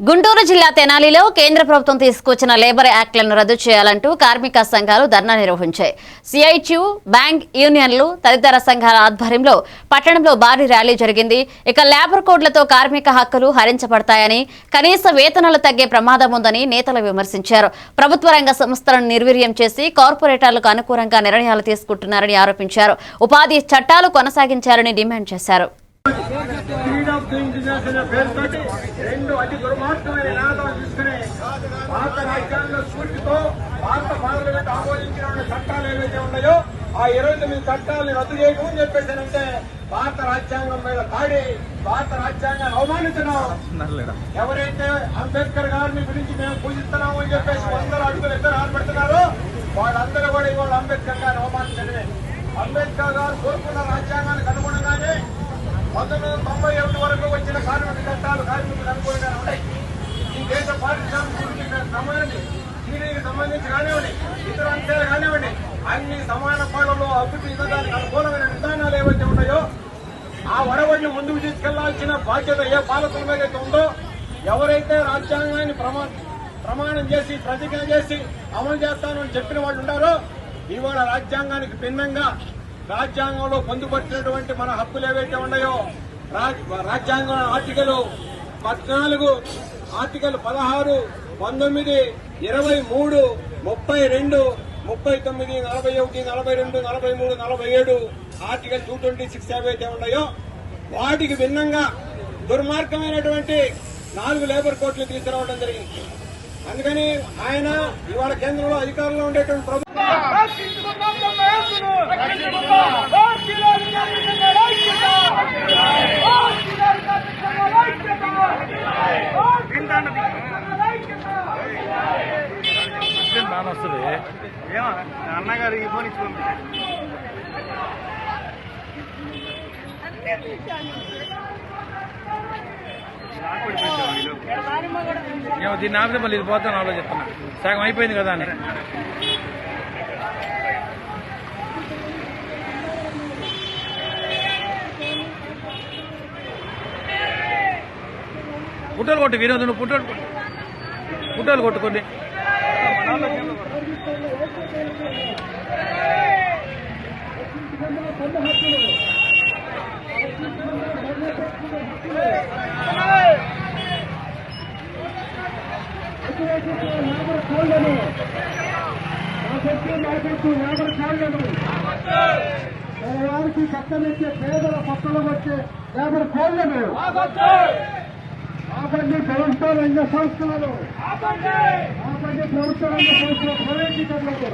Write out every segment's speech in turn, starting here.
గుంటూరు జిల్లా తెనాలిలో కేంద్ర ప్రభుత్వం తీసుకొచ్చిన లేబర్ యాక్ట్లను రద్దు చేయాలంటూ కార్మిక సంఘాలు ధర్నా నిర్వహించాయి. సిఐటియు, బ్యాంక్ యూనియన్లు తదితర సంఘాల ఆధ్వర్యంలో పట్టణంలో భారీ ర్యాలీ జరిగింది. ఇక లేబర్ కోడ్లతో కార్మిక హక్కులు హరించబడతాయని, కనీస వేతనాలు తగ్గే ప్రమాదం ఉందని నేతలు విమర్శించారు. ప్రభుత్వ రంగ సంస్థలను నిర్వీర్యం చేసి కార్పొరేటర్లకు అనుకూలంగా నిర్ణయాలు తీసుకుంటున్నారని ఆరోపించారు. ఉపాధి చట్టాలు కొనసాగించాలని డిమాండ్ చేశారు. స్పీడ్ ఆఫ్ డూయింగ్ బిజినెస్ అనే పేరుతోటి రెండు అతి దుర్మార్గమైన నినాదాలు తీసుకుని భారత రాజ్యాంగ స్ఫూర్తితో భారత పార్లమెంట్ ఆమోదించిన చట్టాలు ఏవైతే ఉన్నాయో ఆ 29 చట్టాలను రద్దు చేయడం అని చెప్పేసానంటే భారత రాజ్యాంగం మీద దాడి, భారత రాజ్యాంగాన్ని అవమానించడం. ఎవరైతే అంబేద్కర్ గారిని గురించి మేము పూజిస్తున్నాము అని చెప్పేసి 100 అడుగులు ఇద్దరు ఆడబడుతున్నారో వాళ్ళందరూ కూడా ఇవాళ అంబేద్కర్ గారిని అవమానించడమే. అంబేద్కర్ గారు కోరుకున్న రాజ్యాంగానికి అనుగుణంగానే 1991 వరకు వచ్చిన కార్మిక చట్టాలు కార్మికులకు అనుకూలంగా ఉన్నాయి. ఈ దేశ పారిశ్రామిక దీనికి సంబంధించి కానివ్వండి, ఇతర అంశాలు కానివ్వండి, అన్ని సమాన పాలనలో అభివృద్ధి విధానానికి అనుకూలమైన విధానాలు ఏవైతే ఉన్నాయో ఆ వరవడిని ముందుకు తీసుకెళ్లాల్సిన బాధ్యత ఏ పాలకుల మీద ఉందో, ఎవరైతే రాజ్యాంగాన్ని ప్రమాణం చేసి ప్రతిజ్ఞ చేసి అమలు చేస్తానని చెప్పిన వాళ్ళు ఉన్నారో ఇవాళ రాజ్యాంగానికి భిన్నంగా రాజ్యాంగంలో పొందుపరిచినటువంటి మన హక్కులు ఏవైతే ఉన్నాయో రాజ్యాంగం ఆర్టికల్ 14, ఆర్టికల్ 16, 19, 23, 32, 39, 41, 42, 43, 47 ఆర్టికల్ 226 ఏవైతే ఉన్నాయో వాటికి భిన్నంగా దుర్మార్గమైనటువంటి 4 లేబర్ కోడ్లు తీసుకురావడం జరిగింది. అందుకని ఆయన ఇవాళ కేంద్రంలో అధికారంలో ఉండేటువంటి ప్రభుత్వం వస్తుంది అన్నగారు ఈ ఫోన్ ఇచ్చుకోండి. దీన్ని ఆపితే మళ్ళీ ఇది పోతాను ఆలోచిస్తున్నా. సగం అయిపోయింది కదా అని. పుట్టలు కొట్టు వినోద్, నువ్వు పుట్టలు కొట్టుకోండి. వారికి కట్టనిచ్చే పేదల పక్కన వచ్చే లేబర్ కోళ్లను ఆపండి. ప్రభుత్వ రంగ సంస్థలను ఆపండి. ప్రభుత్వ రంగ సంస్థల ప్రైవేటీకరణకు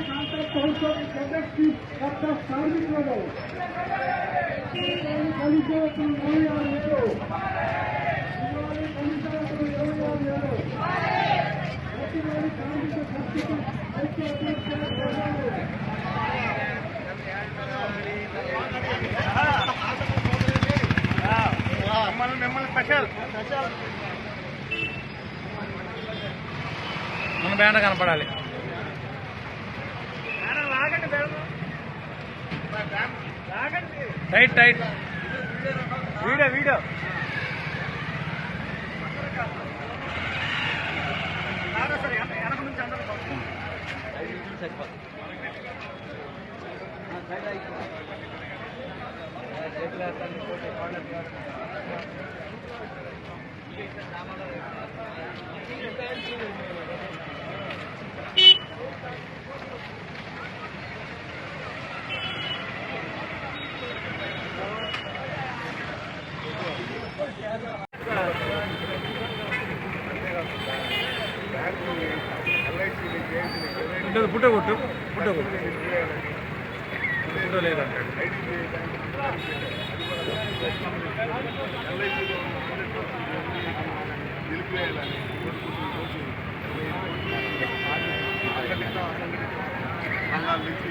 కాంట్రాక్ట్ ప్రభుత్వం ప్రొడక్ట్ కొత్త కార్మికులను కలిసి 26 మన బ్యాండ్ కనపడాలి. టైట్ టైట్ వీడియో పుట్ట కొట్టు పుట్ట లేదంటాడు. నుంచి